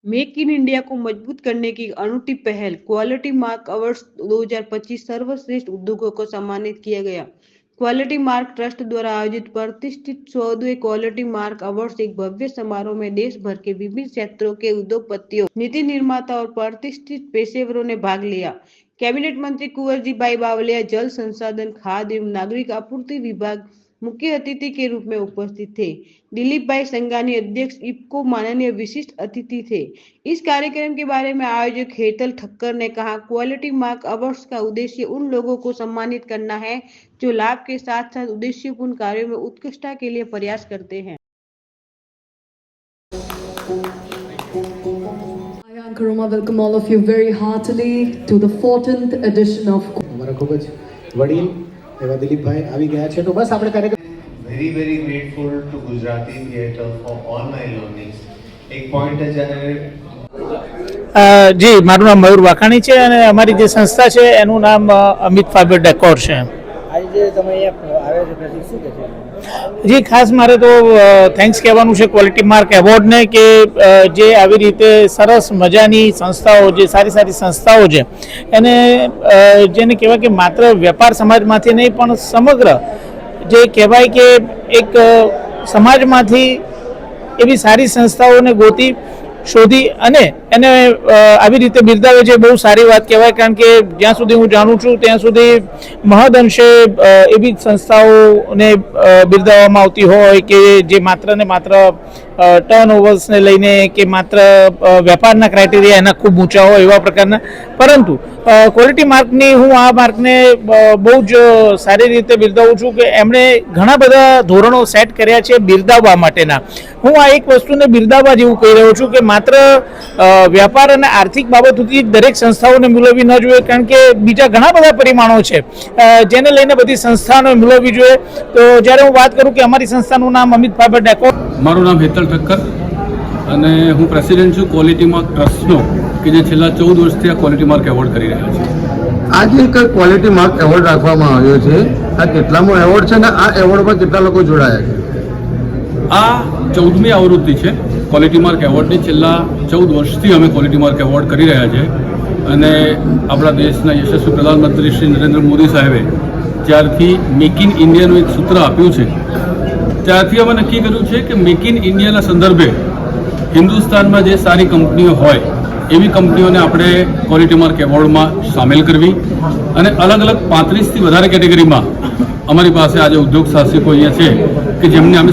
Make in India को मजबूत करने की अनूठी पहल क्वालिटी मार्क अवार्ड्स 2025 सर्वश्रेष्ठ उद्योगों को सम्मानित किया गया। क्वालिटी मार्क ट्रस्ट द्वारा आयोजित प्रतिष्ठित 100वें क्वालिटी मार्क अवार्ड्स एक भव्य समारोह में देश भर के विभिन्न क्षेत्रों के उद्योगपतियों, नीति निर्माता और प्रतिष्ठित पेशेवरों ने भाग लिया। कैबिनेट मंत्री कुंवरजीभाई बावलिया, जल संसाधन, खाद्य एवं नागरिक आपूर्ति विभाग मुख्य अतिथि के रूप में उपस्थित थे। दिलीप भाई संघानी, अध्यक्ष इफ्को, माननीय विशिष्ट अतिथि थे। इस कार्यक्रम के बारे में आयोजक हेतल ठक्कर ने कहा, क्वालिटी मार्क अवार्ड्स का उद्देश्य उन लोगों को सम्मानित करना है जो लाभ के साथ साथ उद्देश्यपूर्ण कार्यों में उत्कृष्टता के लिए प्रयास करते हैं। Karuma, welcome all of you very heartily to the 14th edition of हमारा खूब वडील एवं दिलीप भाई આવી ગયા છે તો બસ આપણે કાર્યક્રમ very grateful to Gujarati Theatre for all my learnings. એક point છે જી, મારું નામ મયુર વાખાણી છે અને અમારી જે સંસ્થા છે એનું નામ અમિત ફાઈબર ડેકોર છે। આજે તમે અહીંયા આવ્યા છો પછી શું કહે છે? જી, ખાસ મારે તો થેન્ક્સ કહેવાનું છે ક્વોલિટી માર્ક એવોર્ડને કે જે આવી રીતે સરસ મજાની સંસ્થાઓ, જે સારી સંસ્થાઓ છે એને જેને કહેવાય કે માત્ર વેપાર સમાજમાંથી નહીં પણ સમગ્ર જે કહેવાય કે એક સમાજમાંથી એવી સારી સંસ્થાઓને ગોતી શોધી અને એને આવી રીતે બિરદાવે છે, બહુ સારી વાત કહેવાય। કારણ કે જ્યાં સુધી હું જાણું છું ત્યાં સુધી મહદ અંશે એવી સંસ્થાઓને બિરદાવવામાં આવતી હોય કે જે માત્ર ને માત્ર ટર્ન ઓવર્સને લઈને કે માત્ર વેપારના ક્રાઇટેરિયા એના ખૂબ ઊંચા હોય એવા પ્રકારના, પરંતુ ક્વોલિટી માર્કની હું આ માર્કને બહુ જ સારી રીતે બિરદાવું છું કે એમણે ઘણા બધા ધોરણો સેટ કર્યા છે બિરદાવવા માટેના। હું આ એક વસ્તુને બિરદાવવા જેવું કહી રહ્યો છું કે માત્ર વ્યાપાર અને આર્થિક બાબતોથી દરેક સંસ્થાઓને મિલવવી ન જોઈએ, કારણ કે બીજા ઘણા બધા પરિમાણો છે જેને લઈને બધી સંસ્થાઓને મિલવવી જોઈએ। તો જ્યારે હું વાત કરું કે અમારી સંસ્થાનું નામ અમિત ફાઈબર ડેકોર, મારું નામ હેતલ ઠક્કર અને હું પ્રેસિડેન્ટ છું ક્વોલિટી માર્ક ટ્રસ્ટનો કે જે છેલ્લા 14 વર્ષથી આ ક્વોલિટી માર્ક એવોર્ડ કરી રહ્યા છે। આજે એક ક્વોલિટી માર્ક એવોર્ડ રાખવામાં આવ્યો છે, આ કેટલામો એવોર્ડ છે અને આ એવોર્ડમાં કેટલા લોકો જોડાયા છે? આ 14મી આવૃત્તિ છે ક્વોલિટી માર્ક એવોર્ડની। છેલ્લા 14 વર્ષથી અમે ક્વોલિટી માર્ક એવોર્ડ કરી રહ્યા છે અને આપણા દેશના યશસ્વી પ્રધાનમંત્રી શ્રી નરેન્દ્ર મોદી સાહેબે જ્યારથી મેક ઇન ઇન્ડિયાનું એક સૂત્ર આપ્યું છે ત્યારથી અમે નક્કી કર્યું છે કે મેક ઇન ઇન્ડિયાના સંદર્ભે હિન્દુસ્તાનમાં જે સારી કંપનીઓ હોય એવી કંપનીઓને આપણે ક્વોલિટી માર્ક એવોર્ડમાં સામેલ કરવી અને અલગ 35થી વધારે કેટેગરીમાં અમારી પાસે આજે ઉદ્યોગ સાહસિકો અહીંયા છે કે જેમને અમે